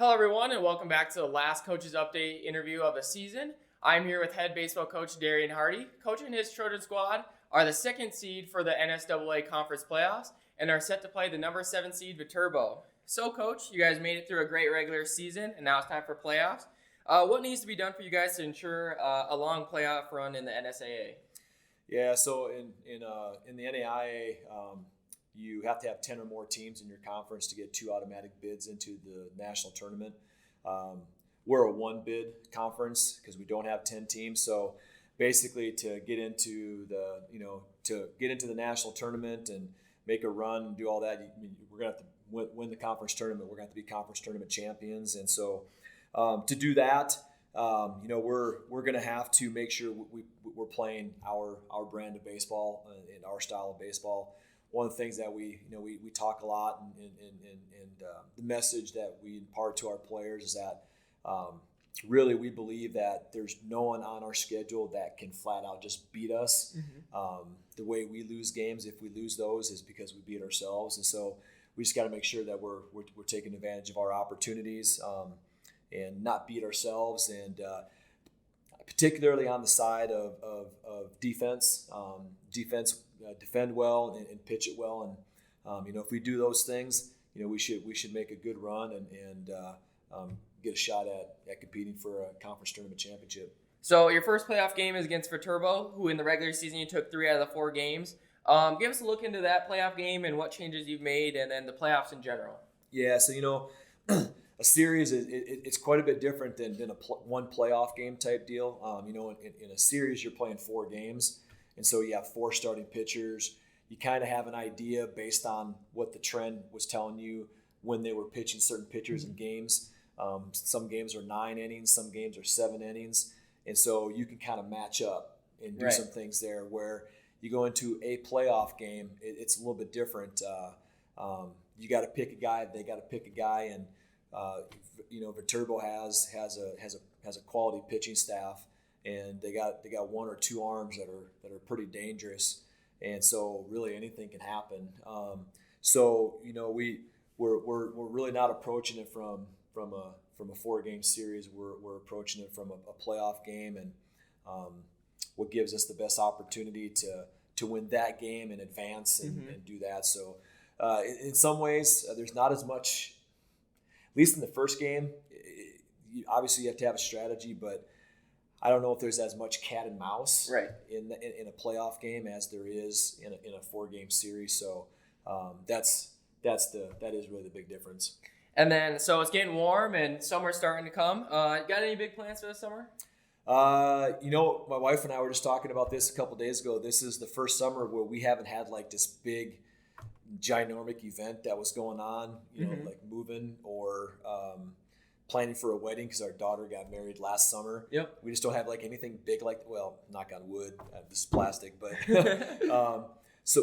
Hello, everyone, and welcome back to the last Coach's Update interview of the season. I'm here with head baseball coach Derrion Hardie. Coach and his Trojan squad are the second seed for the NSAA Conference Playoffs and are set to play the number 7 seed Viterbo. So, Coach, you guys made it through a great regular season, and now it's time for playoffs. What needs to be done for you guys to ensure a long playoff run in the NSAA? Yeah, so in the NAIA, you have to have 10 or more teams in your conference to get 2 automatic bids into the national tournament. We're a 1-bid conference because we don't have 10 teams. So basically, to get into the national tournament and make a run and do all that, we're gonna have to win the conference tournament. We're gonna have to be conference tournament champions, and so to do that, we're gonna have to make sure we're playing our brand of baseball and our style of baseball. One of the things that we talk a lot, and the message that we impart to our players is that really we believe that there's no one on our schedule that can flat out just beat us. Mm-hmm. The way we lose games, if we lose those, is because we beat ourselves, and so we just got to make sure that we're taking advantage of our opportunities and not beat ourselves, and particularly on the side of defense. Defend well and pitch it well, and if we do those things, we should make a good run and get a shot at competing for a conference tournament championship. So your first playoff game is against Viterbo, who in the regular season you took 3 out of the 4 games. Give us a look into that playoff game and what changes you've made, and then the playoffs in general. Yeah, so a series it's quite a bit different than one playoff game type deal. In a series you're playing 4 games. And so you have 4 starting pitchers. You kind of have an idea based on what the trend was telling you when they were pitching certain pitchers in games. Some games are 9 innings, some games are 7 innings. And so you can kind of match up and do some things there. Where you go into a playoff game, it's a little bit different. You got to pick a guy, they got to pick a guy, and Viterbo has a quality pitching staff. And they got 1 or 2 arms that are pretty dangerous, and so really anything can happen. We're really not approaching it from a 4-game series. We're approaching it from a playoff game, and what gives us the best opportunity to win that game and advance and do that. So in some ways, there's not as much, at least in the first game. Obviously, you have to have a strategy, but I don't know if there's as much cat and mouse in a playoff game as there is in a 4-game series. So that is really the big difference. And then, so it's getting warm and summer's starting to come. Got any big plans for the summer? My wife and I were just talking about this a couple days ago. This is the first summer where we haven't had like this big, ginormic event that was going on. Like moving or planning for a wedding, because our daughter got married last summer. Yep. We just don't have like anything big, like, well, knock on wood, this is plastic, but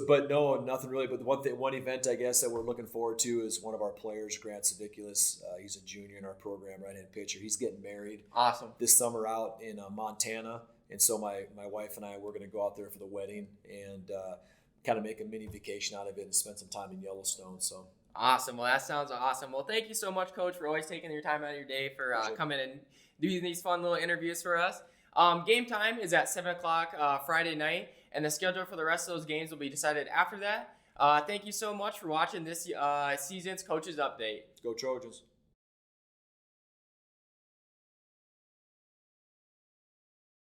but no, nothing really. But one event I guess that we're looking forward to is one of our players, Grant Saviculas. He's a junior in our program, right-hand pitcher. He's getting married. Awesome. This summer out in Montana, and so my wife and I, we're going to go out there for the wedding and kind of make a mini vacation out of it and spend some time in Yellowstone. So. Awesome. Well, that sounds awesome. Well, thank you so much, Coach, for always taking your time out of your day for coming and doing these fun little interviews for us. Game time is at 7 o'clock Friday night, and the schedule for the rest of those games will be decided after that. Thank you so much for watching this season's Coach's Update. Go Trojans.